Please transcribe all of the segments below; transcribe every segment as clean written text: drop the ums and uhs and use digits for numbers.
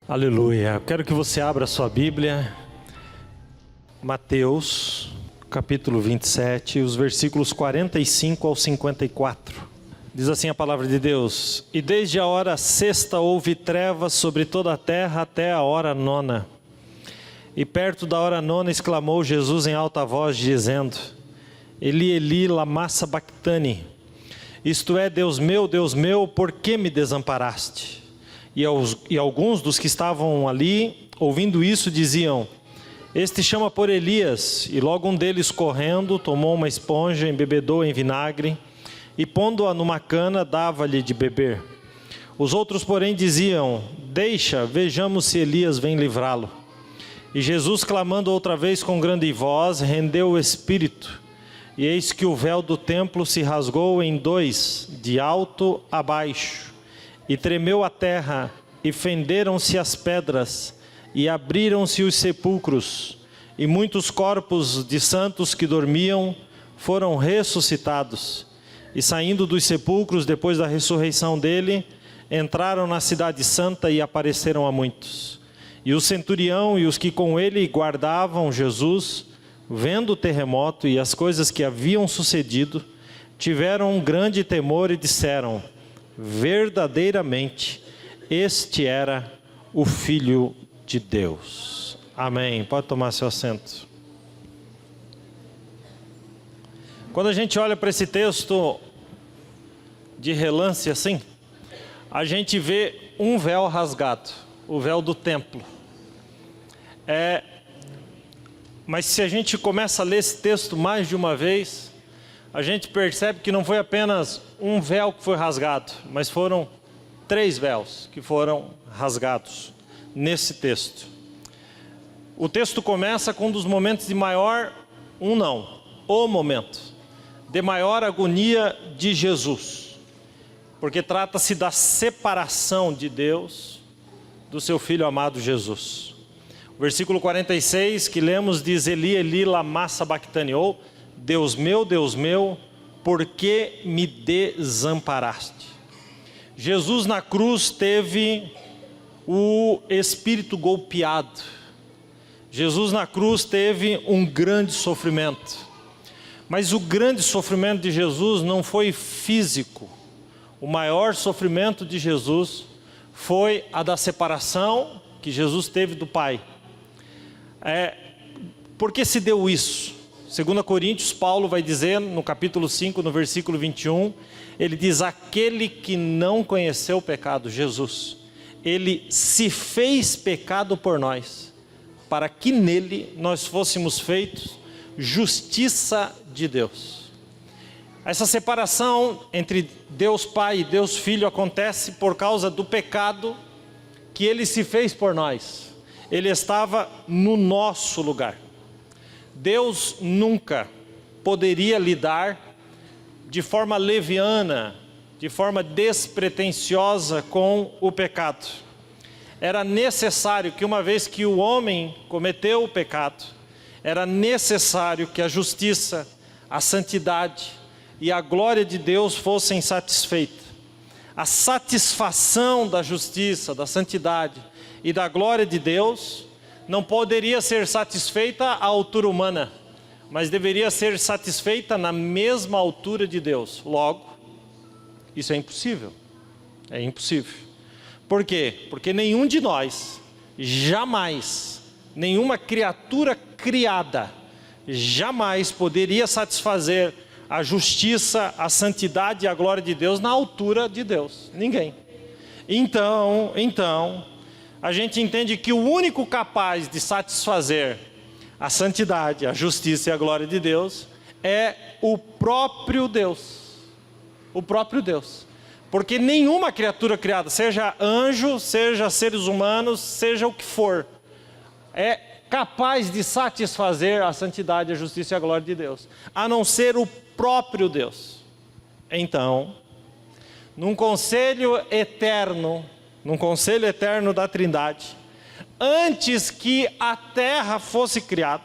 Aleluia. Quero que você abra a sua Bíblia, Mateus, capítulo 27, os versículos 45 ao 54. Diz assim a palavra de Deus: E desde a hora sexta houve trevas sobre toda a terra até a hora nona. E perto da hora nona exclamou Jesus em alta voz, dizendo: Eli, Eli, lama sabachthani. Isto é, Deus meu, por que me desamparaste? E alguns dos que estavam ali, ouvindo isso, diziam: Este chama por Elias. E logo um deles, correndo, tomou uma esponja, embebedou em vinagre, e pondo-a numa cana, dava-lhe de beber. Os outros, porém, diziam: Deixa, vejamos se Elias vem livrá-lo. E Jesus, clamando outra vez com grande voz, rendeu o espírito. E eis que o véu do templo se rasgou em dois, de alto a baixo. E tremeu a terra, e fenderam-se as pedras, e abriram-se os sepulcros, e muitos corpos de santos que dormiam foram ressuscitados. E saindo dos sepulcros, depois da ressurreição dele, entraram na cidade santa e apareceram a muitos. E o centurião e os que com ele guardavam Jesus, vendo o terremoto e as coisas que haviam sucedido, tiveram um grande temor e disseram: verdadeiramente, este era o Filho de Deus. Amém. Pode tomar seu assento. Quando a gente olha para esse texto de relance assim, a gente vê um véu rasgado, o véu do templo. Mas se a gente começa a ler esse texto mais de uma vez, a gente percebe que não foi apenas um véu que foi rasgado, mas foram 3 véus que foram rasgados nesse texto. O texto começa com um dos momentos de maior, o momento de maior agonia de Jesus, porque trata-se da separação de Deus do seu Filho amado Jesus. O versículo 46 que lemos diz: Eli, Eli, lama sabachthani, ou Deus meu, por que me desamparaste? Jesus na cruz teve o espírito golpeado. Jesus na cruz teve um grande sofrimento. Mas o grande sofrimento de Jesus não foi físico. O maior sofrimento de Jesus foi a da separação que Jesus teve do Pai. Por que se deu isso? 2 Coríntios, Paulo vai dizer no capítulo 5, no versículo 21, ele diz: aquele que não conheceu o pecado, Jesus, ele se fez pecado por nós, para que nele nós fôssemos feitos justiça de Deus. Essa separação entre Deus Pai e Deus Filho acontece por causa do pecado que ele se fez por nós. Ele estava no nosso lugar. Deus nunca poderia lidar de forma leviana, de forma despretensiosa com o pecado. Era necessário que, uma vez que o homem cometeu o pecado, era necessário que a justiça, a santidade e a glória de Deus fossem satisfeitas. A satisfação da justiça, da santidade e da glória de Deus não poderia ser satisfeita à altura humana, mas deveria ser satisfeita na mesma altura de Deus. Logo, isso é impossível. É impossível. Por quê? Porque nenhum de nós, jamais, nenhuma criatura criada, jamais poderia satisfazer a justiça, a santidade e a glória de Deus na altura de Deus. Ninguém. Então, a gente entende que o único capaz de satisfazer a santidade, a justiça e a glória de Deus é o próprio Deus. O próprio Deus. Porque nenhuma criatura criada, seja anjo, seja seres humanos, seja o que for, é capaz de satisfazer a santidade, a justiça e a glória de Deus, a não ser o próprio Deus. Então, num conselho eterno da Trindade, antes que a terra fosse criada,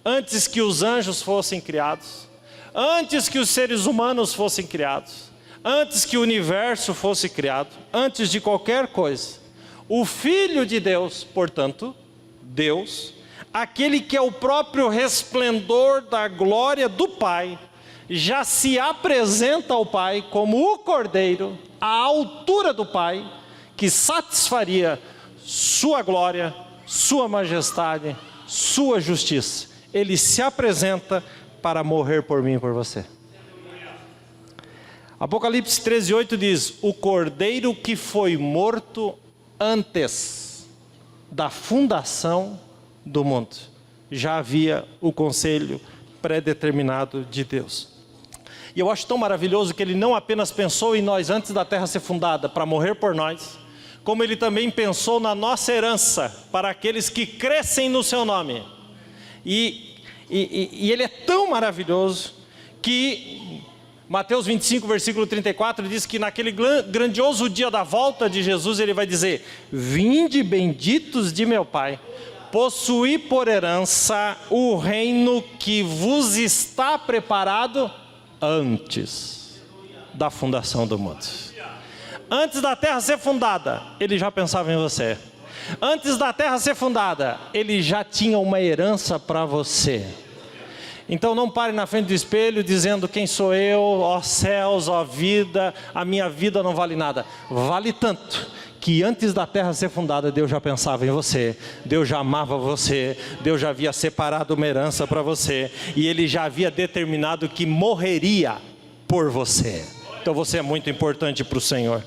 antes que os anjos fossem criados, antes que os seres humanos fossem criados, antes que o universo fosse criado, antes de qualquer coisa, O Filho de Deus, portanto, Deus, aquele que é o próprio resplendor da glória do Pai, já se apresenta ao Pai como o Cordeiro, à altura do Pai, que satisfaria sua glória, sua majestade, sua justiça. Ele se apresenta para morrer por mim e por você. Apocalipse 13:8 diz: o Cordeiro que foi morto antes da fundação do mundo. Já havia o conselho predeterminado de Deus. E eu acho tão maravilhoso que Ele não apenas pensou em nós antes da terra ser fundada para morrer por nós, como Ele também pensou na nossa herança para aqueles que crescem no Seu nome. E Ele é tão maravilhoso que Mateus 25, versículo 34, diz que naquele grandioso dia da volta de Jesus, Ele vai dizer: vinde benditos de meu Pai, possuí por herança o reino que vos está preparado antes da fundação do mundo. Antes da terra ser fundada, Ele já pensava em você. Antes da terra ser fundada, Ele já tinha uma herança para você. Então não pare na frente do espelho dizendo: quem sou eu, ó céus, ó vida, a minha vida não vale nada. Vale tanto que antes da terra ser fundada, Deus já pensava em você, Deus já amava você, Deus já havia separado uma herança para você, e Ele já havia determinado que morreria por você. Então você é muito importante para o Senhor.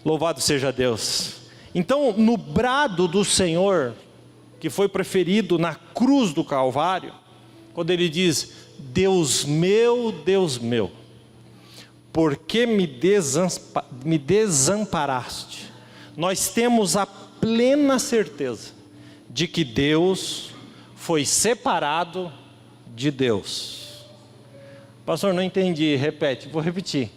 Louvado seja Deus. Então, no brado do Senhor, que foi preferido na cruz do Calvário, quando Ele diz: Deus meu, por que me desamparaste? Nós temos a plena certeza de que Deus foi separado de Deus. Pastor, não entendi, repete, vou repetir.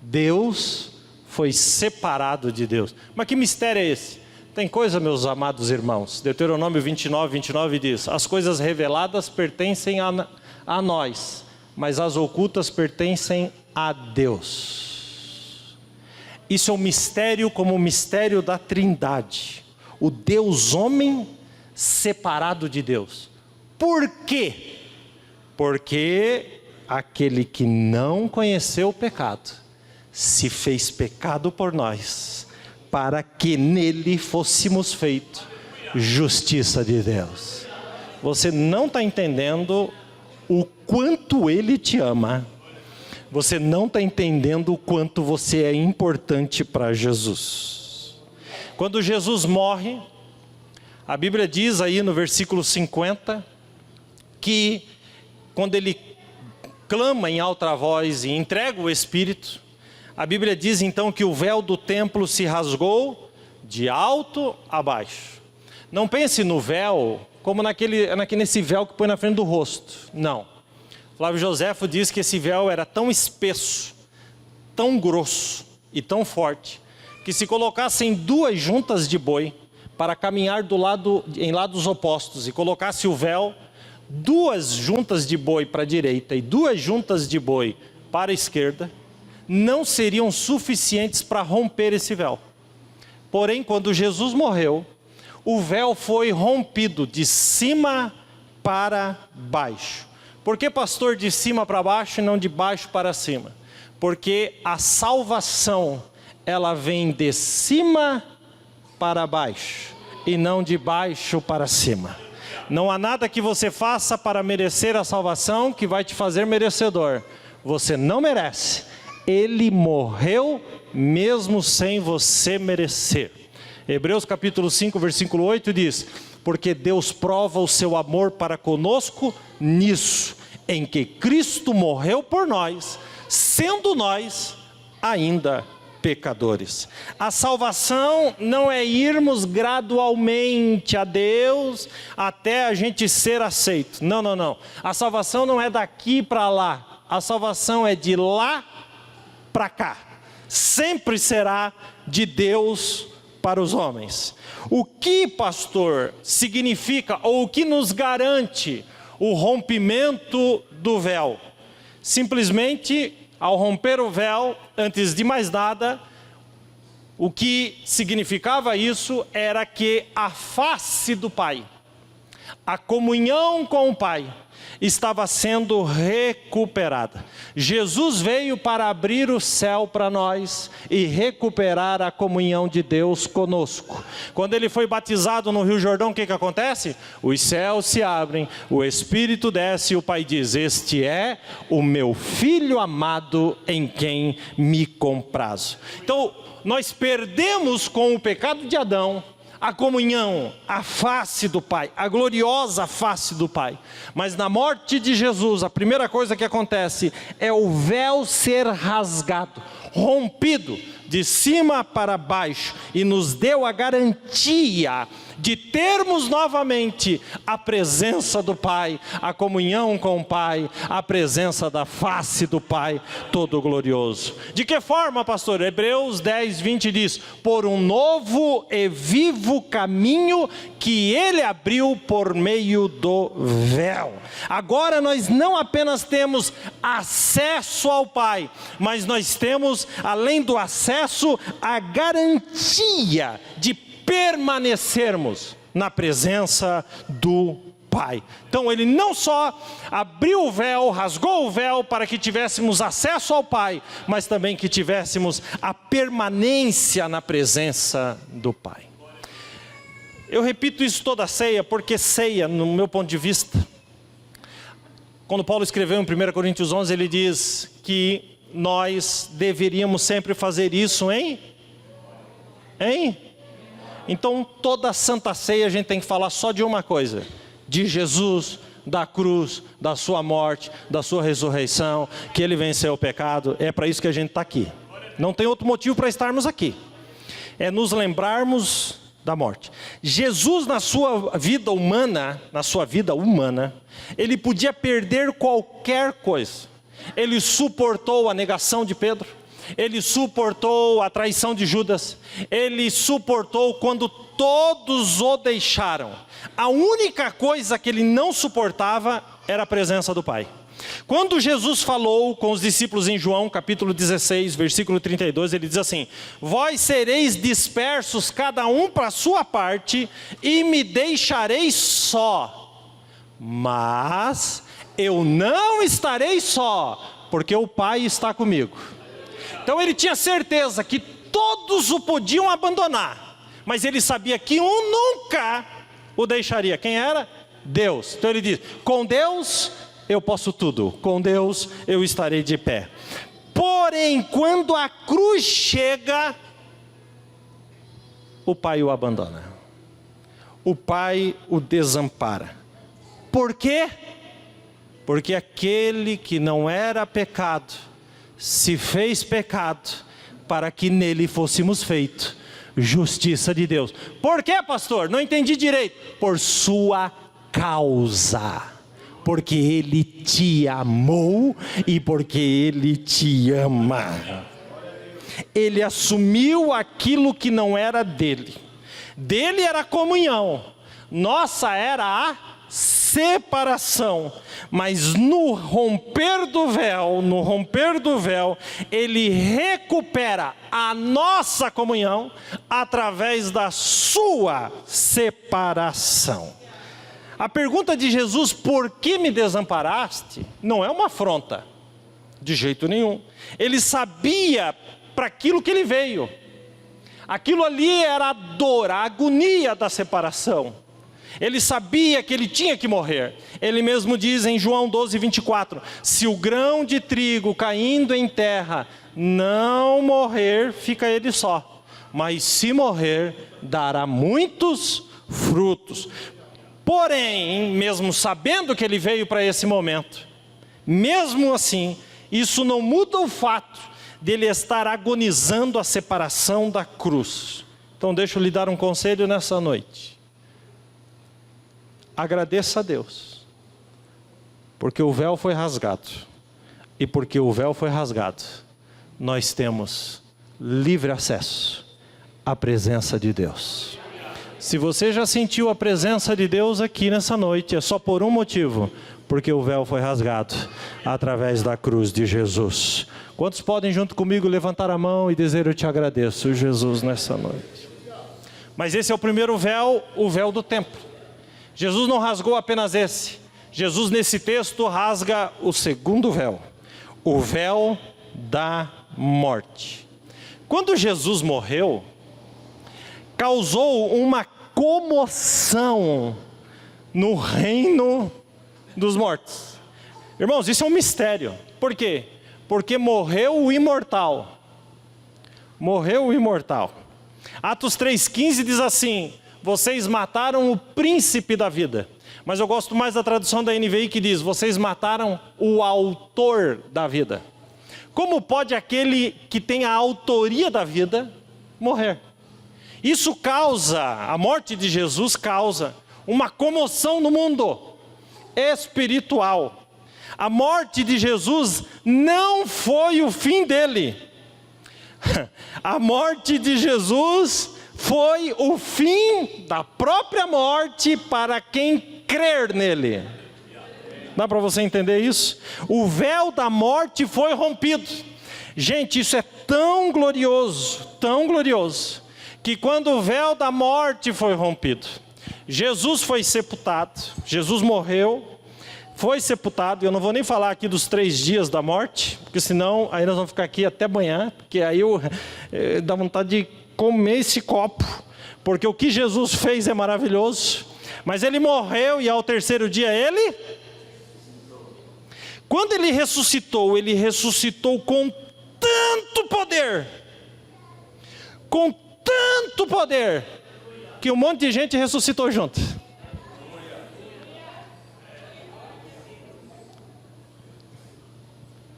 Deus foi separado de Deus. Mas que mistério é esse? Tem coisa, meus amados irmãos, Deuteronômio 29 diz: as coisas reveladas pertencem a nós, mas as ocultas pertencem a Deus. Isso é um mistério como o mistério da Trindade, o Deus homem separado de Deus. Por quê? Porque aquele que não conheceu o pecado se fez pecado por nós, para que nele fôssemos feitos justiça de Deus. Você não está entendendo o quanto Ele te ama. Você não está entendendo o quanto você é importante para Jesus. Quando Jesus morre, a Bíblia diz aí no versículo 50, que quando Ele clama em alta voz e entrega o Espírito, a Bíblia diz então que o véu do templo se rasgou de alto a baixo. Não pense no véu como nesse véu que põe na frente do rosto. Não. Flávio Joséfo diz que esse véu era tão espesso, tão grosso e tão forte, que se colocassem duas juntas de boi para caminhar em lados opostos, e colocasse o véu, duas juntas de boi para a direita e duas juntas de boi para a esquerda, não seriam suficientes para romper esse véu. Porém, quando Jesus morreu, o véu foi rompido de cima para baixo. Por que, pastor, de cima para baixo e não de baixo para cima? Porque a salvação, ela vem de cima para baixo e não de baixo para cima. Não há nada que você faça para merecer a salvação que vai te fazer merecedor. Você não merece. Ele morreu mesmo sem você merecer. Hebreus capítulo 5, versículo 8 diz: porque Deus prova o seu amor para conosco nisso, em que Cristo morreu por nós, sendo nós ainda pecadores. A salvação não é irmos gradualmente a Deus até a gente ser aceito. Não, não, não. A salvação não é daqui para lá. A salvação é de lá para cá. Sempre será de Deus para os homens. O que, pastor, significa ou o que nos garante o rompimento do véu? Simplesmente, ao romper o véu, antes de mais nada, O que significava isso era que a face do Pai, a comunhão com o Pai, estava sendo recuperada. Jesus veio para abrir o céu para nós e recuperar a comunhão de Deus conosco. Quando ele foi batizado no Rio Jordão, o que acontece? Os céus se abrem, o Espírito desce e o Pai diz: este é o meu Filho amado em quem me comprazo. Então, nós perdemos com o pecado de Adão a comunhão, a face do Pai, a gloriosa face do Pai. Mas na morte de Jesus, a primeira coisa que acontece é o véu ser rasgado, rompido de cima para baixo, e nos deu a garantia de termos novamente a presença do Pai, a comunhão com o Pai, a presença da face do Pai todo glorioso. De que forma, pastor? Hebreus 10, 20 diz: por um novo e vivo caminho que ele abriu por meio do véu. Agora nós não apenas temos acesso ao Pai, mas nós temos, além do acesso, a garantia de permanecermos na presença do Pai. Então ele não só abriu o véu, rasgou o véu para que tivéssemos acesso ao Pai, mas também que tivéssemos a permanência na presença do Pai. Eu repito isso toda a ceia, porque ceia, no meu ponto de vista, quando Paulo escreveu em 1 Coríntios 11, ele diz que nós deveríamos sempre fazer isso Então toda a Santa Ceia a gente tem que falar só de uma coisa: de Jesus, da cruz, da sua morte, da sua ressurreição, que ele venceu o pecado. É para isso que a gente está aqui. Não tem outro motivo para estarmos aqui. É nos lembrarmos da morte. Jesus, na sua vida humana, ele podia perder qualquer coisa. Ele suportou a negação de Pedro, ele suportou a traição de Judas, ele suportou quando todos o deixaram. A única coisa que ele não suportava era a presença do Pai. Quando Jesus falou com os discípulos em João capítulo 16, versículo 32, ele diz assim: vós sereis dispersos cada um para a sua parte e me deixareis só, mas eu não estarei só, porque o Pai está comigo. Então ele tinha certeza que todos o podiam abandonar, mas ele sabia que um nunca o deixaria. Quem era? Deus. Então ele diz: com Deus eu posso tudo, com Deus eu estarei de pé. Porém, quando a cruz chega, o Pai o abandona, o Pai o desampara. Por quê? Porque aquele que não era pecado se fez pecado para que nele fôssemos feitos justiça de Deus. Por quê, pastor? Não entendi direito. Por sua causa, porque ele te amou e porque ele te ama. Ele assumiu aquilo que não era dele. Dele era a comunhão, nossa era a separação. Mas no romper do véu, ele recupera a nossa comunhão através da sua separação. A pergunta de Jesus: por que me desamparaste? Não é uma afronta, de jeito nenhum. Ele sabia para aquilo que ele veio. Aquilo ali era a dor, a agonia da separação. Ele sabia que ele tinha que morrer. Ele mesmo diz em João 12, 24: se o grão de trigo caindo em terra não morrer, fica ele só, mas se morrer, dará muitos frutos. Porém, mesmo sabendo que ele veio para esse momento, mesmo assim, isso não muda o fato dele estar agonizando a separação da cruz. Então deixa eu lhe dar um conselho nessa noite. Agradeça a Deus, porque o véu foi rasgado, e porque o véu foi rasgado, nós temos livre acesso à presença de Deus. Se você já sentiu a presença de Deus aqui nessa noite, é só por um motivo: Porque o véu foi rasgado através da cruz de Jesus. Quantos podem junto comigo levantar a mão e dizer: eu te agradeço, Jesus, nessa noite? Mas esse é o primeiro véu, o véu do templo. Jesus não rasgou apenas esse. Jesus nesse texto rasga o segundo véu, o véu da morte. Quando Jesus morreu, causou uma comoção no reino dos mortos. Irmãos, isso é um mistério. Por quê? Porque morreu o imortal. Morreu o imortal. Atos 3,15 diz assim: vocês mataram o príncipe da vida. Mas eu gosto mais da tradução da NVI que diz: vocês mataram o autor da vida. Como pode aquele que tem a autoria da vida morrer? Isso causa, a morte de Jesus causa uma comoção no mundo espiritual. A morte de Jesus não foi o fim dele. A morte de Jesus foi o fim da própria morte para quem crer nele. Dá para você entender isso? O véu da morte foi rompido. Gente, isso é tão glorioso, que quando o véu da morte foi rompido, Jesus foi sepultado, Jesus morreu, foi sepultado. Eu não vou nem falar aqui dos 3 dias da morte, porque senão aí nós vamos ficar aqui até amanhã, porque aí dá vontade de comer esse copo, porque o que Jesus fez é maravilhoso. Mas ele morreu e ao terceiro dia ele... Quando ele ressuscitou com tanto poder, que um monte de gente ressuscitou junto.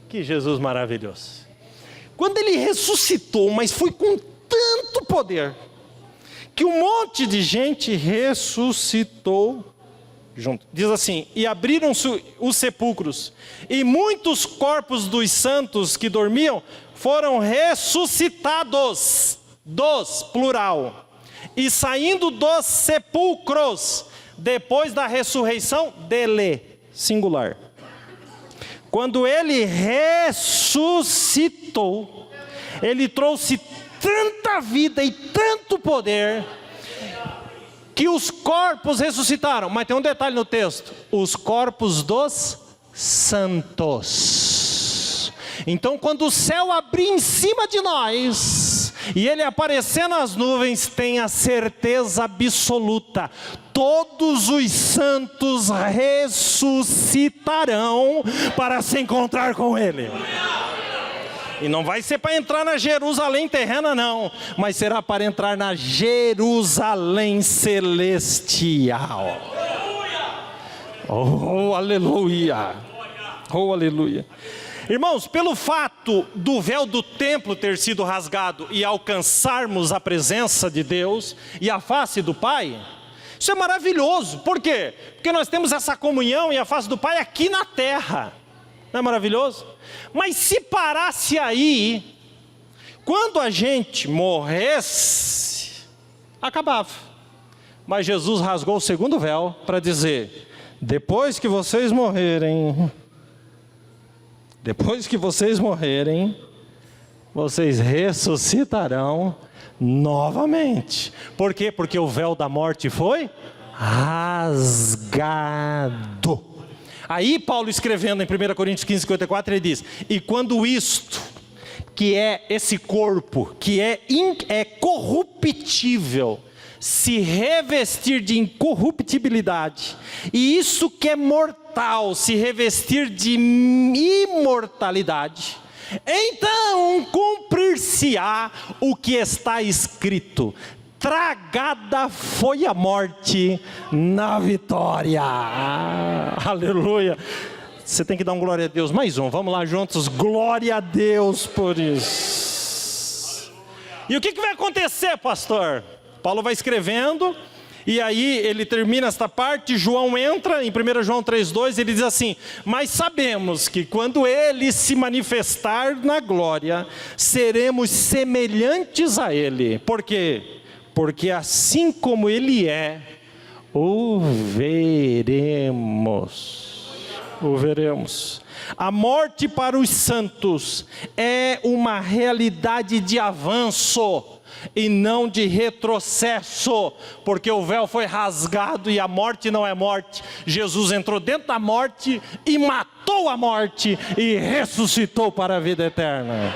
Que Jesus maravilhoso. Quando ele ressuscitou, mas foi com tanto poder, que um monte de gente ressuscitou junto. Diz assim: e abriram-se os sepulcros, e muitos corpos dos santos que dormiam foram ressuscitados, plural, e saindo dos sepulcros, depois da ressurreição dele, singular. Quando ele ressuscitou, ele trouxe tanta vida e tanto poder, que os corpos ressuscitaram. Mas tem um detalhe no texto: os corpos dos santos. Então quando o céu abrir em cima de nós, e ele aparecer nas nuvens, tenha certeza absoluta, todos os santos ressuscitarão para se encontrar com ele. E não vai ser para entrar na Jerusalém terrena não, mas será para entrar na Jerusalém celestial. Oh, aleluia! Oh, aleluia! Irmãos, pelo fato do véu do templo ter sido rasgado e alcançarmos a presença de Deus e a face do Pai, isso é maravilhoso. Por quê? Porque nós temos essa comunhão e a face do Pai aqui na terra. Não é maravilhoso? Mas se parasse aí, quando a gente morresse, acabava. Mas Jesus rasgou o segundo véu para dizer: depois que vocês morrerem, vocês ressuscitarão novamente. Por quê? Porque o véu da morte foi rasgado. Aí Paulo, escrevendo em 1 Coríntios 15:54, ele diz: e quando isto, que é esse corpo, que é corruptível, se revestir de incorruptibilidade, e isso que é mortal, se revestir de imortalidade, então cumprir-se-á o que está escrito: tragada foi a morte na vitória. Aleluia. Você tem que dar um glória a Deus. Mais um, vamos lá juntos. Glória a Deus por isso. E o que vai acontecer, pastor? Paulo vai escrevendo, e aí ele termina esta parte. João entra em 1 João 3,2, ele diz assim: mas sabemos que quando ele se manifestar na glória, seremos semelhantes a ele. Por quê? Porque assim como ele é, o veremos. o veremos. A morte para os santos é uma realidade de avanço e não de retrocesso, porque o véu foi rasgado e a morte não é morte. Jesus entrou dentro da morte e matou a morte e ressuscitou para a vida eterna.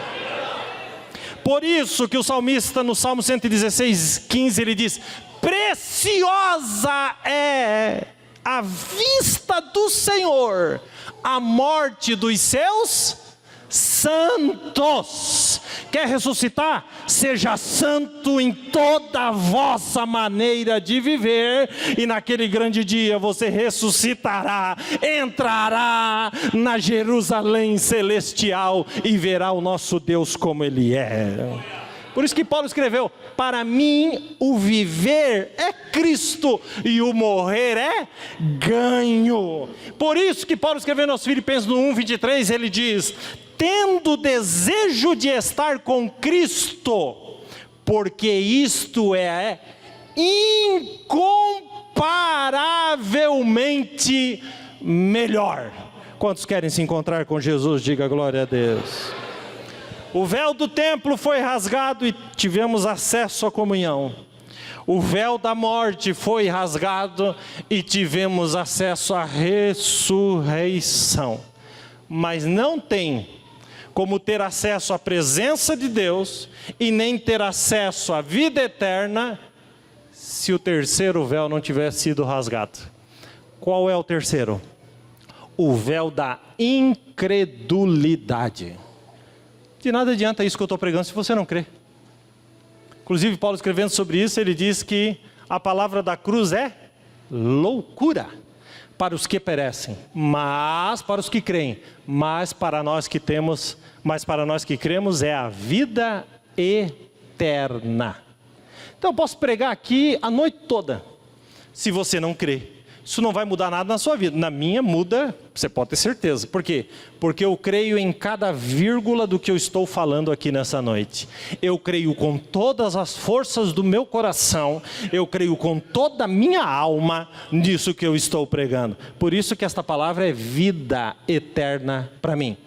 Por isso que o salmista no Salmo 116:15 ele diz: preciosa é à vista do Senhor a morte dos seus santos. Quer ressuscitar? Seja santo em toda a vossa maneira de viver, e naquele grande dia você ressuscitará, entrará na Jerusalém celestial e verá o nosso Deus como Ele é. Por isso que Paulo escreveu: para mim o viver é Cristo e o morrer é ganho. Por isso que Paulo escrevendo aos Filipenses no 1:23, ele diz: tendo desejo de estar com Cristo, porque isto é incomparavelmente melhor. Quantos querem se encontrar com Jesus? Diga glória a Deus. O véu do templo foi rasgado e tivemos acesso à comunhão. O véu da morte foi rasgado e tivemos acesso à ressurreição. Mas não tem como ter acesso à presença de Deus e nem ter acesso à vida eterna se o terceiro véu não tivesse sido rasgado. Qual é o terceiro? O véu da incredulidade. De nada adianta isso que eu estou pregando se você não crê. Inclusive Paulo escrevendo sobre isso, ele diz que a palavra da cruz é loucura para os que perecem, mas para os que creem, mas para nós que cremos é a vida eterna. Então eu posso pregar aqui a noite toda. Se você não crê, isso não vai mudar nada na sua vida. Na minha muda, você pode ter certeza. Por quê? Porque eu creio em cada vírgula do que eu estou falando aqui nessa noite. Eu creio com todas as forças do meu coração, eu creio com toda a minha alma nisso que eu estou pregando. Por isso que esta palavra é vida eterna para mim.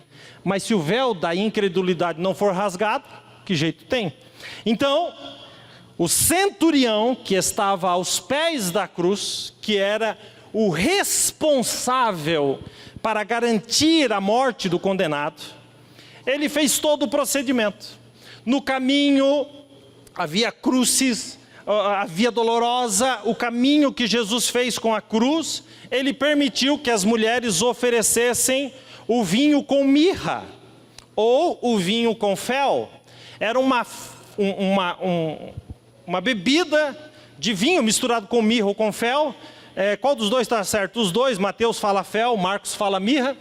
Mas se o véu da incredulidade não for rasgado, que jeito tem? Então, o centurião que estava aos pés da cruz, que era o responsável para garantir a morte do condenado, ele fez todo o procedimento. No caminho havia cruzes, a via dolorosa, o caminho que Jesus fez com a cruz, ele permitiu que as mulheres oferecessem o vinho com mirra, ou o vinho com fel. Era uma bebida de vinho misturado com mirra ou com fel. Qual dos dois está certo? Os dois, Mateus fala fel, Marcos fala mirra,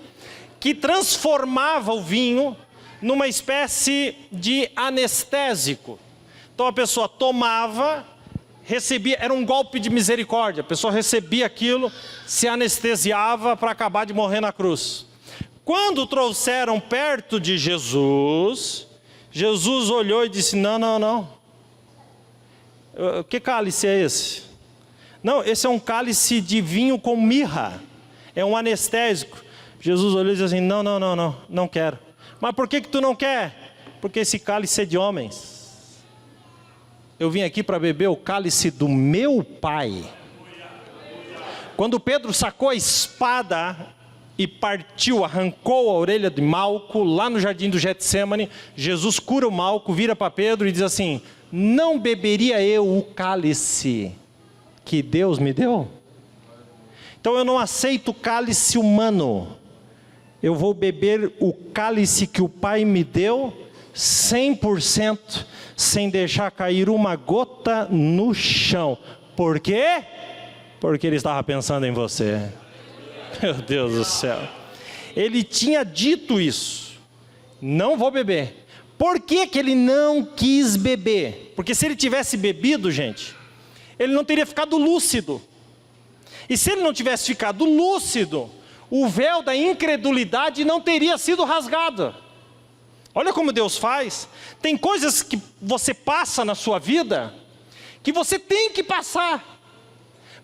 que transformava o vinho numa espécie de anestésico. Então a pessoa tomava, recebia, era um golpe de misericórdia, a pessoa recebia aquilo, se anestesiava para acabar de morrer na cruz. Quando trouxeram perto de Jesus, Jesus olhou e disse: não. Que cálice é esse? Não, esse é um cálice de vinho com mirra. É um anestésico. Jesus olhou e disse assim: não quero. Mas por que tu não quer? Porque esse cálice é de homens. Eu vim aqui para beber o cálice do meu Pai. Quando Pedro sacou a espada e partiu, arrancou a orelha de Malco, lá no jardim do Getsemane, Jesus cura o Malco, vira para Pedro e diz assim: não beberia eu o cálice que Deus me deu? Então eu não aceito cálice humano, eu vou beber o cálice que o Pai me deu, 100%, sem deixar cair uma gota no chão. Por quê? Porque Ele estava pensando em você. Meu Deus do céu. Ele tinha dito isso: não vou beber. Por que que ele não quis beber? Porque se ele tivesse bebido, gente, ele não teria ficado lúcido. E se ele não tivesse ficado lúcido, o véu da incredulidade não teria sido rasgado. Olha como Deus faz. Tem coisas que você passa na sua vida, que você tem que passar,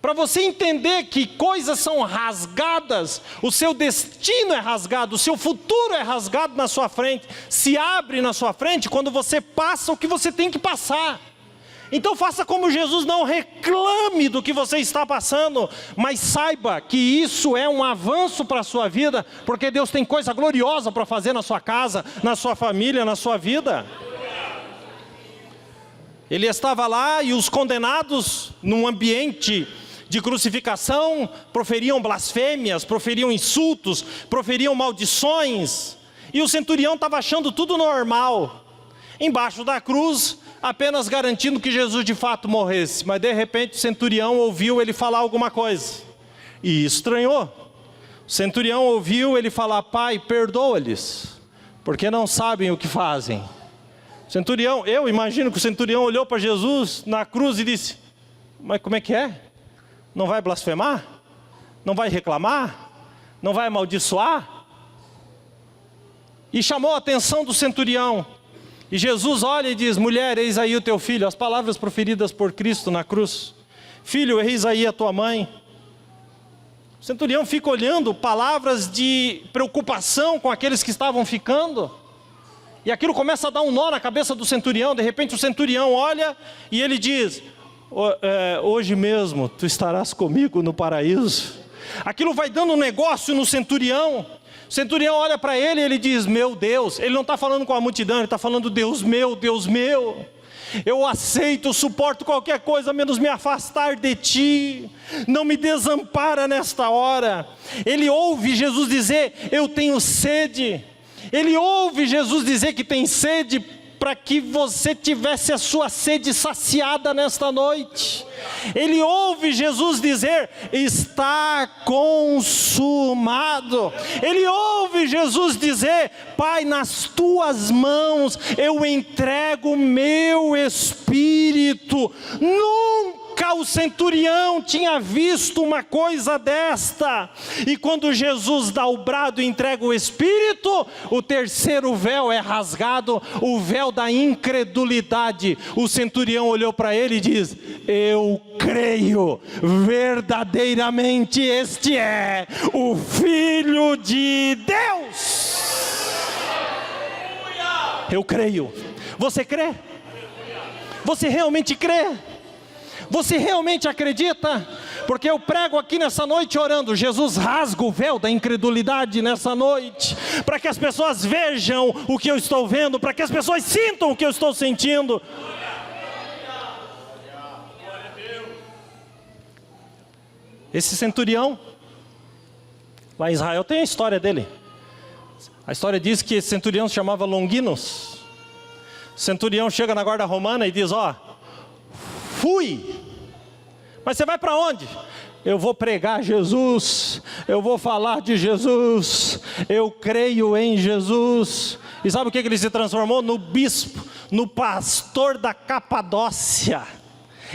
para você entender que coisas são rasgadas, o seu destino é rasgado, o seu futuro é rasgado na sua frente, se abre na sua frente quando você passa o que você tem que passar. Então faça como Jesus, não reclame do que você está passando, mas saiba que isso é um avanço para a sua vida, porque Deus tem coisa gloriosa para fazer na sua casa, na sua família, na sua vida. Ele estava lá e os condenados, num ambiente de crucificação, proferiam blasfêmias, proferiam insultos, proferiam maldições, e o centurião estava achando tudo normal, embaixo da cruz, apenas garantindo que Jesus de fato morresse. Mas de repente o centurião ouviu ele falar alguma coisa, e estranhou. O centurião ouviu ele falar: Pai, perdoa-lhes, porque não sabem o que fazem. O centurião, eu imagino que o centurião olhou para Jesus na cruz e disse: mas como é que é? Não vai blasfemar? Não vai reclamar? Não vai amaldiçoar? E chamou a atenção do centurião. E Jesus olha e diz: mulher, eis aí o teu filho. As palavras proferidas por Cristo na cruz. Filho, eis aí a tua mãe. O centurião fica olhando, palavras de preocupação com aqueles que estavam ficando. E aquilo começa a dar um nó na cabeça do centurião. De repente o centurião olha e ele diz: hoje mesmo tu estarás comigo no paraíso. Aquilo vai dando um negócio no centurião. O centurião olha para ele e ele diz: meu Deus. Ele não está falando com a multidão, ele está falando: Deus meu, eu aceito, suporto qualquer coisa, menos me afastar de ti. Não me desampara nesta hora. Ele ouve Jesus dizer: eu tenho sede. Ele ouve Jesus dizer que tem sede, para que você tivesse a sua sede saciada nesta noite. Ele ouve Jesus dizer: está consumado. Ele ouve Jesus dizer: Pai, nas tuas mãos eu entrego o meu espírito. Nunca o centurião tinha visto uma coisa desta. E quando Jesus dá o brado e entrega o espírito, o terceiro véu é rasgado, o véu da incredulidade. O centurião olhou para ele e diz: eu creio, verdadeiramente este é o Filho de Deus. Eu creio. Você crê? Você realmente crê? Você realmente acredita? Porque eu prego aqui nessa noite orando: Jesus, rasga o véu da incredulidade nessa noite, para que as pessoas vejam o que eu estou vendo, para que as pessoas sintam o que eu estou sentindo. Esse centurião, lá em Israel tem a história dele. A história diz que esse centurião se chamava Longinos. O centurião chega na guarda romana e diz: fui. Mas você vai para onde? Eu vou pregar Jesus, eu vou falar de Jesus, eu creio em Jesus. E sabe o que ele se transformou? No bispo, no pastor da Capadócia.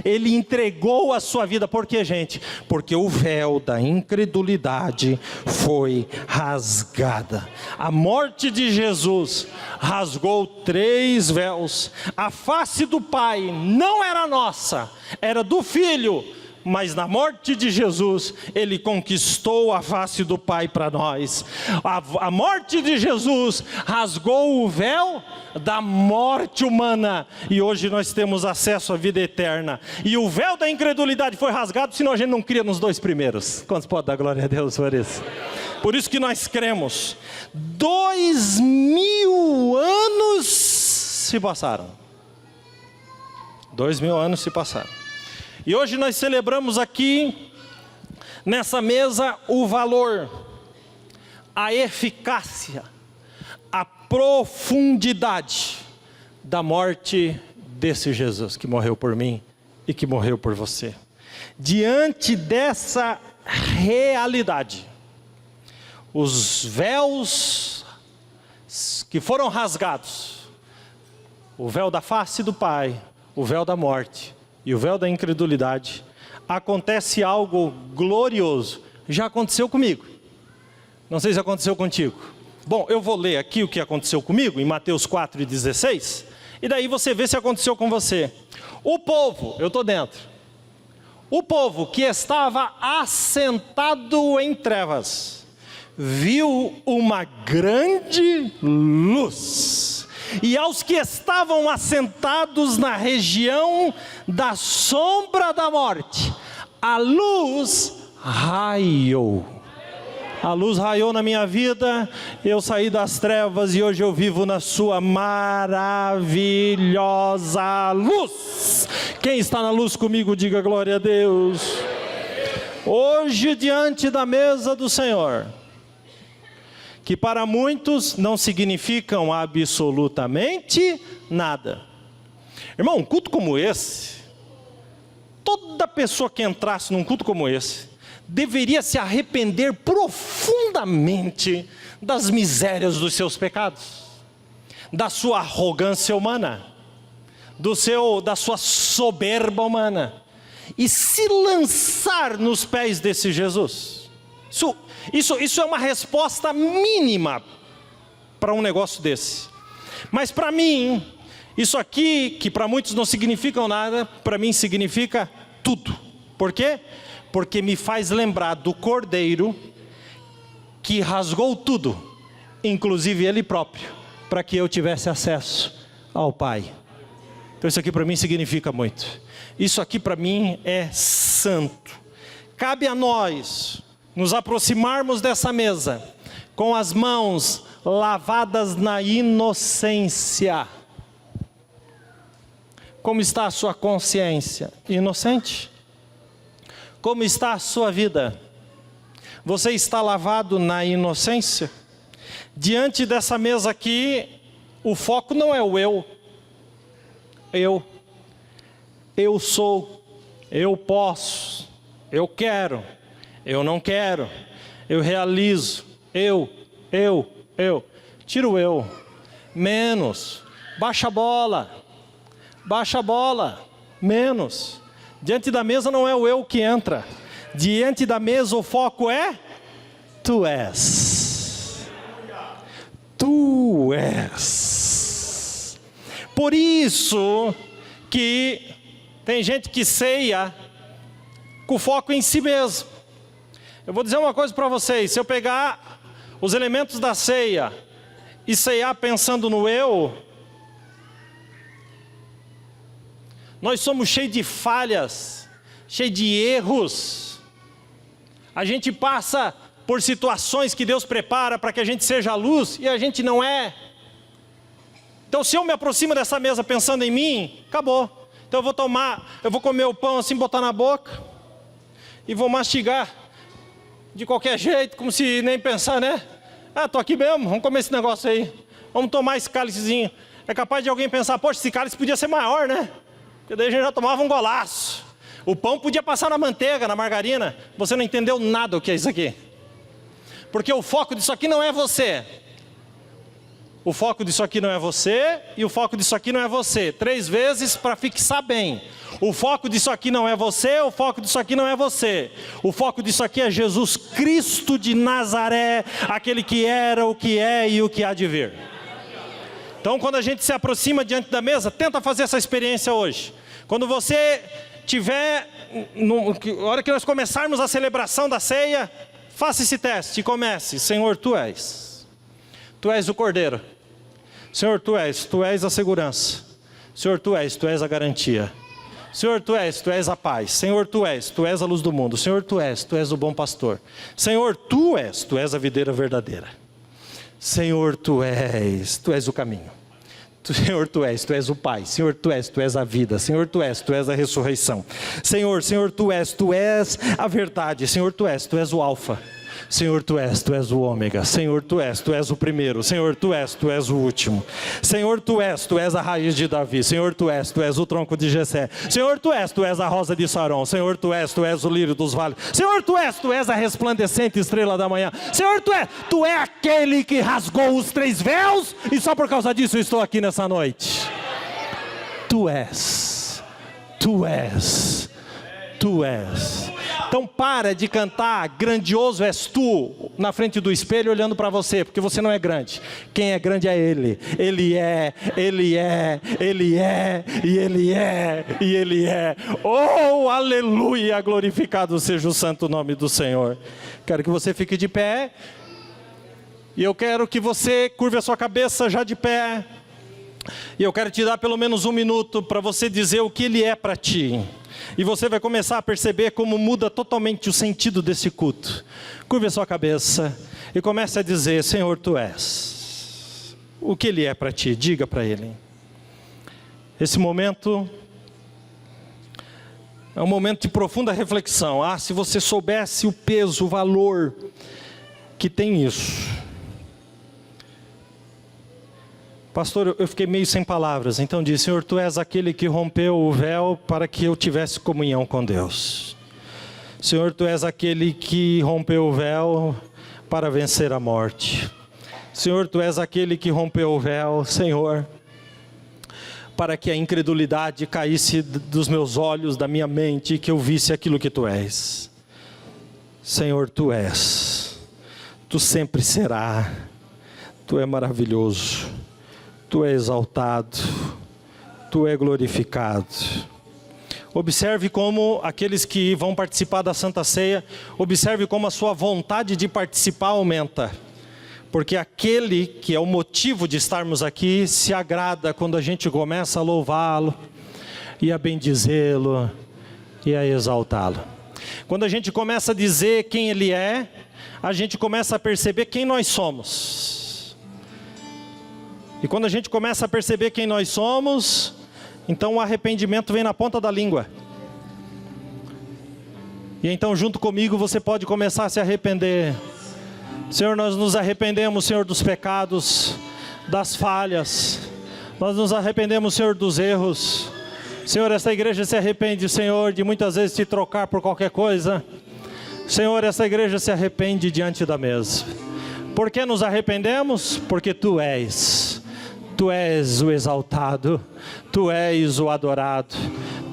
Ele entregou a sua vida. Por quê, gente? Porque o véu da incredulidade foi rasgada. A morte de Jesus rasgou 3 véus. A face do Pai não era nossa, era do Filho. Mas na morte de Jesus, Ele conquistou a face do Pai para nós. A morte de Jesus rasgou o véu da morte humana, e hoje nós temos acesso à vida eterna. E o véu da incredulidade foi rasgado, senão a gente não cria nos 2 primeiros. Quantos podem dar glória a Deus por isso? Por isso que nós cremos. 2000 anos se passaram. 2000 anos se passaram. E hoje nós celebramos aqui, nessa mesa, o valor, a eficácia, a profundidade da morte desse Jesus que morreu por mim e que morreu por você. Diante dessa realidade, os véus que foram rasgados, o véu da face do Pai, o véu da morte e o véu da incredulidade, acontece algo glorioso. Já aconteceu comigo. Não sei se aconteceu contigo. Bom, eu vou ler aqui o que aconteceu comigo, em Mateus 4:16, e daí você vê se aconteceu com você. O povo, eu estou dentro. O povo que estava assentado em trevas viu uma grande luz. E aos que estavam assentados na região da sombra da morte, a luz raiou. A luz raiou na minha vida, eu saí das trevas e hoje eu vivo na sua maravilhosa luz. Quem está na luz comigo, diga glória a Deus. Hoje, diante da mesa do Senhor, que para muitos não significam absolutamente nada. Irmão, um culto como esse, toda pessoa que entrasse num culto como esse, deveria se arrepender profundamente das misérias dos seus pecados, da sua arrogância humana, da sua soberba humana, e se lançar nos pés desse Jesus. Isso é uma resposta mínima para um negócio desse. Mas para mim, isso aqui, que para muitos não significa nada, para mim significa tudo. Por quê? Porque me faz lembrar do Cordeiro que rasgou tudo, inclusive Ele próprio, para que eu tivesse acesso ao Pai. Então isso aqui para mim significa muito. Isso aqui para mim é santo. Cabe a nós nos aproximarmos dessa mesa com as mãos lavadas na inocência. Como está a sua consciência? Inocente? Como está a sua vida? Você está lavado na inocência? Diante dessa mesa aqui, o foco não é o eu. Eu sou, eu posso, eu quero, eu não quero, eu realizo, eu. Tira o eu, menos, baixa a bola, menos. Diante da mesa não é o eu que entra, diante da mesa o foco é, tu és. Por isso que tem gente que ceia com foco em si mesmo. Eu vou dizer uma coisa para vocês, se eu pegar os elementos da ceia e ceiar pensando no eu, nós somos cheios de falhas, cheios de erros. A gente passa por situações que Deus prepara para que a gente seja a luz e a gente não é. Então se eu me aproximo dessa mesa pensando em mim, acabou. Então eu vou comer o pão assim, botar na boca e vou mastigar de qualquer jeito, como se nem pensar, né? Tô aqui mesmo, vamos comer esse negócio aí. Vamos tomar esse cálicezinho. É capaz de alguém pensar, poxa, esse cálice podia ser maior, né? Porque daí a gente já tomava um golaço. O pão podia passar na manteiga, na margarina. Você não entendeu nada o que é isso aqui. Porque o foco disso aqui não é você. O foco disso aqui não é você e o foco disso aqui não é você. 3 vezes para fixar bem. O foco disso aqui não é você, o foco disso aqui não é você. O foco disso aqui é Jesus Cristo de Nazaré, aquele que era, o que é e o que há de vir. Então quando a gente se aproxima diante da mesa, tenta fazer essa experiência hoje. Quando você tiver, na hora que nós começarmos a celebração da ceia, faça esse teste e comece. Senhor, Tu és o Cordeiro. Senhor, Tu és a segurança. Senhor, Tu és a garantia. Senhor, Tu és a paz. Senhor, Tu és a luz do mundo. Senhor, Tu és o bom pastor. Senhor, Tu és a videira verdadeira. Senhor, Tu és o caminho. Senhor, Tu és o Pai. Senhor, Tu és a vida. Senhor, Tu és a ressurreição. Senhor, Tu és a verdade. Senhor, Tu és o alfa. Senhor, Tu és o ômega. Senhor, Tu és o primeiro. Senhor, Tu és o último. Senhor, Tu és a raiz de Davi. Senhor, Tu és o tronco de Jessé. Senhor, Tu és a rosa de Saron. Senhor, Tu és o lírio dos vales. Senhor, Tu és a resplandecente estrela da manhã. Senhor, Tu é aquele que rasgou os 3 véus e só por causa disso eu estou aqui nessa noite. Tu és. Então para de cantar grandioso és tu na frente do espelho olhando para você, porque você não é grande. Quem é grande é Ele. Ele é, Ele é, Ele é, e Ele é, e Ele é. Oh, aleluia, glorificado seja o santo nome do Senhor. Quero que você fique de pé. E eu quero que você curve a sua cabeça já de pé. E eu quero te dar pelo menos 1 minuto para você dizer o que Ele é para ti. E você vai começar a perceber como muda totalmente o sentido desse culto. Curve a sua cabeça e comece a dizer: Senhor, Tu és. O que Ele é para ti, diga para Ele. Esse momento é um momento de profunda reflexão. Se você soubesse o peso, o valor que tem isso. Pastor, eu fiquei meio sem palavras, então disse: Senhor, Tu és aquele que rompeu o véu para que eu tivesse comunhão com Deus. Senhor, Tu és aquele que rompeu o véu para vencer a morte. Senhor, Tu és aquele que rompeu o véu, Senhor, para que a incredulidade caísse dos meus olhos, da minha mente, e que eu visse aquilo que Tu és. Senhor, Tu és, Tu sempre será, Tu é maravilhoso. Tu é exaltado, Tu é glorificado. Observe como aqueles que vão participar da Santa Ceia, observe como a sua vontade de participar aumenta. Porque aquele que é o motivo de estarmos aqui, se agrada quando a gente começa a louvá-lo, e a bendizê-lo, e a exaltá-lo. Quando a gente começa a dizer quem Ele é, a gente começa a perceber quem nós somos. E quando a gente começa a perceber quem nós somos, então o arrependimento vem na ponta da língua. E então junto comigo você pode começar a se arrepender. Senhor, nós nos arrependemos, Senhor, dos pecados, das falhas. Nós nos arrependemos, Senhor, dos erros. Senhor, esta igreja se arrepende, Senhor, de muitas vezes te trocar por qualquer coisa. Senhor, esta igreja se arrepende diante da mesa. Por que nos arrependemos? Porque Tu és. Tu és o exaltado, Tu és o adorado,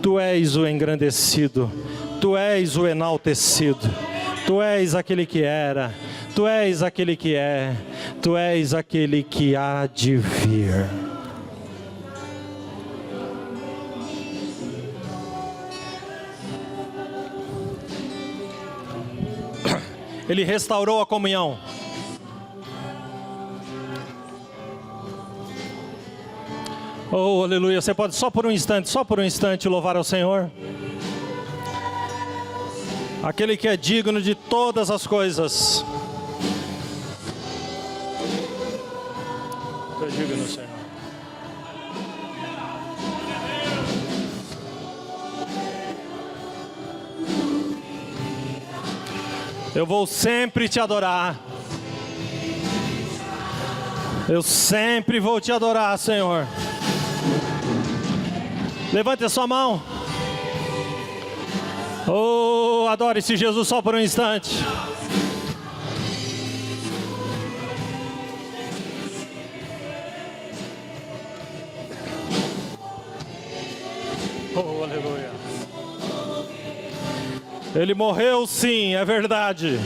Tu és o engrandecido, Tu és o enaltecido, Tu és aquele que era, Tu és aquele que é, Tu és aquele que há de vir. Ele restaurou a comunhão. Oh, aleluia. Você pode só por um instante louvar ao Senhor. Aquele que é digno de todas as coisas. Tu és digno, Senhor. Eu vou sempre te adorar. Eu sempre vou te adorar, Senhor. Levante a sua mão. Oh, adore esse Jesus só por um instante. Oh, aleluia. Ele morreu, sim, é verdade.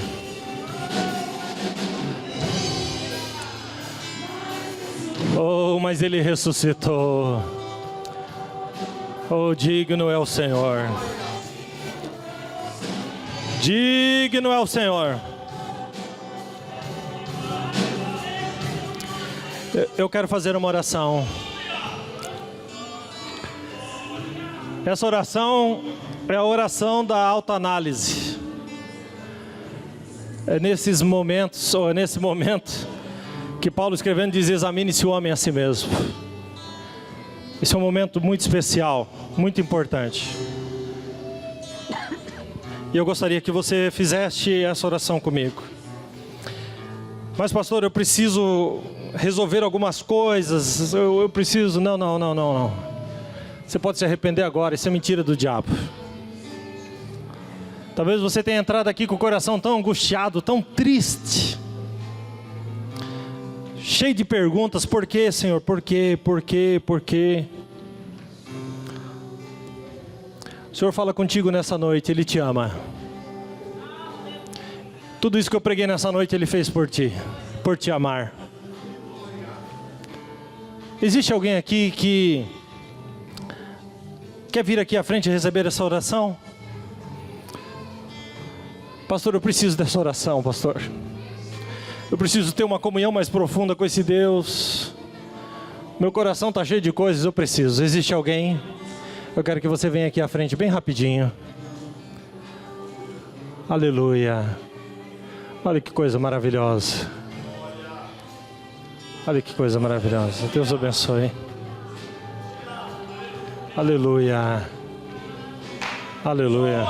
Oh, mas Ele ressuscitou. Oh, digno é o Senhor. Digno é o Senhor. Eu quero fazer uma oração. Essa oração é a oração da autoanálise. É nesses momentos, ou é nesse momento, que Paulo escrevendo diz: examine-se o homem a si mesmo. Esse é um momento muito especial, muito importante. E eu gostaria que você fizesse essa oração comigo. Mas pastor, eu preciso resolver algumas coisas, eu preciso... Não. Você pode se arrepender agora, isso é mentira do diabo. Talvez você tenha entrado aqui com o coração tão angustiado, tão triste, cheio de perguntas. Por quê, Senhor? Por quê? O Senhor fala contigo nessa noite, Ele te ama. Tudo isso que eu preguei nessa noite Ele fez por ti amar. Existe alguém aqui que quer vir aqui à frente e receber essa oração? Pastor, eu preciso dessa oração, pastor. Eu preciso ter uma comunhão mais profunda com esse Deus. Meu coração está cheio de coisas, eu preciso. Existe alguém? Eu quero que você venha aqui à frente bem rapidinho. Aleluia. Olha que coisa maravilhosa. Olha que coisa maravilhosa. Deus abençoe. Aleluia. Aleluia.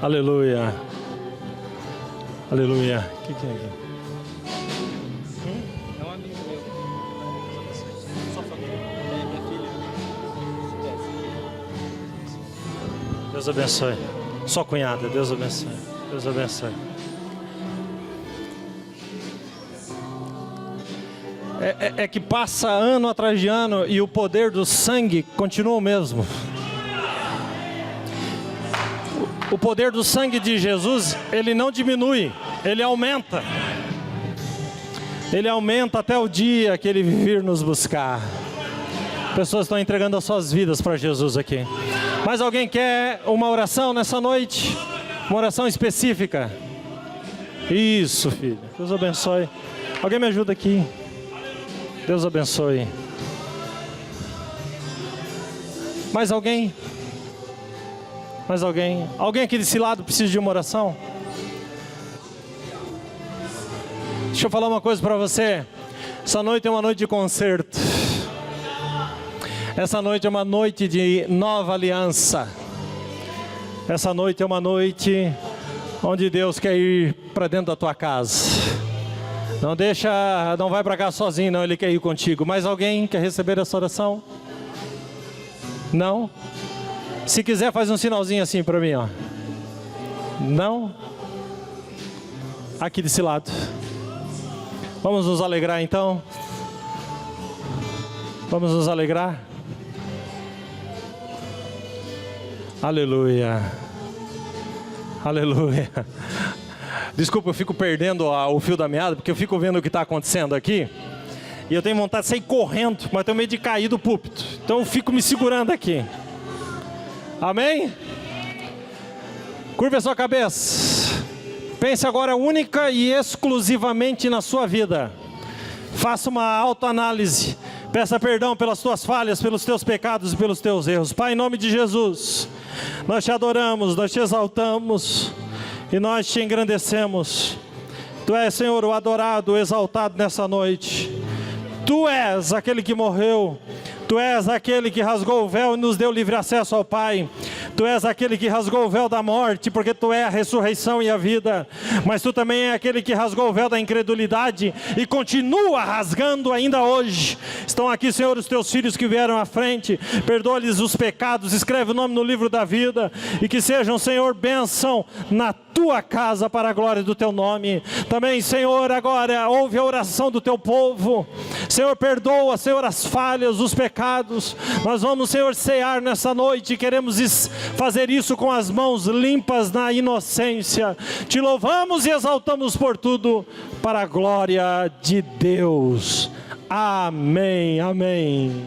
Aleluia. Aleluia. O que é aqui? É um amigo meu. Sua família. É minha filha. Deus abençoe. Sua cunhada, Deus abençoe. Deus abençoe. É que passa ano atrás de ano e o poder do sangue continua o mesmo. O poder do sangue de Jesus, ele não diminui, ele aumenta. Ele aumenta até o dia que ele vir nos buscar. Pessoas estão entregando as suas vidas para Jesus aqui. Mas alguém quer uma oração nessa noite? Uma oração específica? Isso, filho. Deus abençoe. Alguém me ajuda aqui. Deus abençoe. Mais alguém? Mais alguém? Alguém aqui desse lado precisa de uma oração? Deixa eu falar uma coisa para você. Essa noite é uma noite de concerto. Essa noite é uma noite de nova aliança. Essa noite é uma noite onde Deus quer ir para dentro da tua casa. Não vai para cá sozinho, não, Ele quer ir contigo. Mais alguém quer receber essa oração? Não? Se quiser, faz um sinalzinho assim para mim, ó. Não? Aqui desse lado. Vamos nos alegrar então? Vamos nos alegrar? Aleluia. Aleluia. Desculpa, eu fico perdendo o fio da meada, porque eu fico vendo o que está acontecendo aqui. E eu tenho vontade de sair correndo, mas tenho medo de cair do púlpito. Então eu fico me segurando aqui. Amém? Curva a sua cabeça. Pense agora única e exclusivamente na sua vida. Faça uma autoanálise. Peça perdão pelas tuas falhas, pelos teus pecados e pelos teus erros. Pai, em nome de Jesus, nós te adoramos, nós te exaltamos e nós te engrandecemos. Tu és, Senhor, o adorado, o exaltado nessa noite. Tu és aquele que morreu. Tu és aquele que rasgou o véu e nos deu livre acesso ao Pai. Tu és aquele que rasgou o véu da morte, porque Tu é a ressurreição e a vida. Mas Tu também é aquele que rasgou o véu da incredulidade e continua rasgando ainda hoje. Estão aqui, Senhor, os Teus filhos que vieram à frente. Perdoa-lhes os pecados, escreve o nome no livro da vida. E que sejam, Senhor, bênção na Tua casa para a glória do Teu nome. Também, Senhor, agora ouve a oração do Teu povo. Senhor, perdoa, Senhor, as falhas, os pecados. Nós vamos, Senhor, cear nessa noite e queremos fazer isso com as mãos limpas na inocência. Te louvamos e exaltamos por tudo para a glória de Deus. Amém, amém.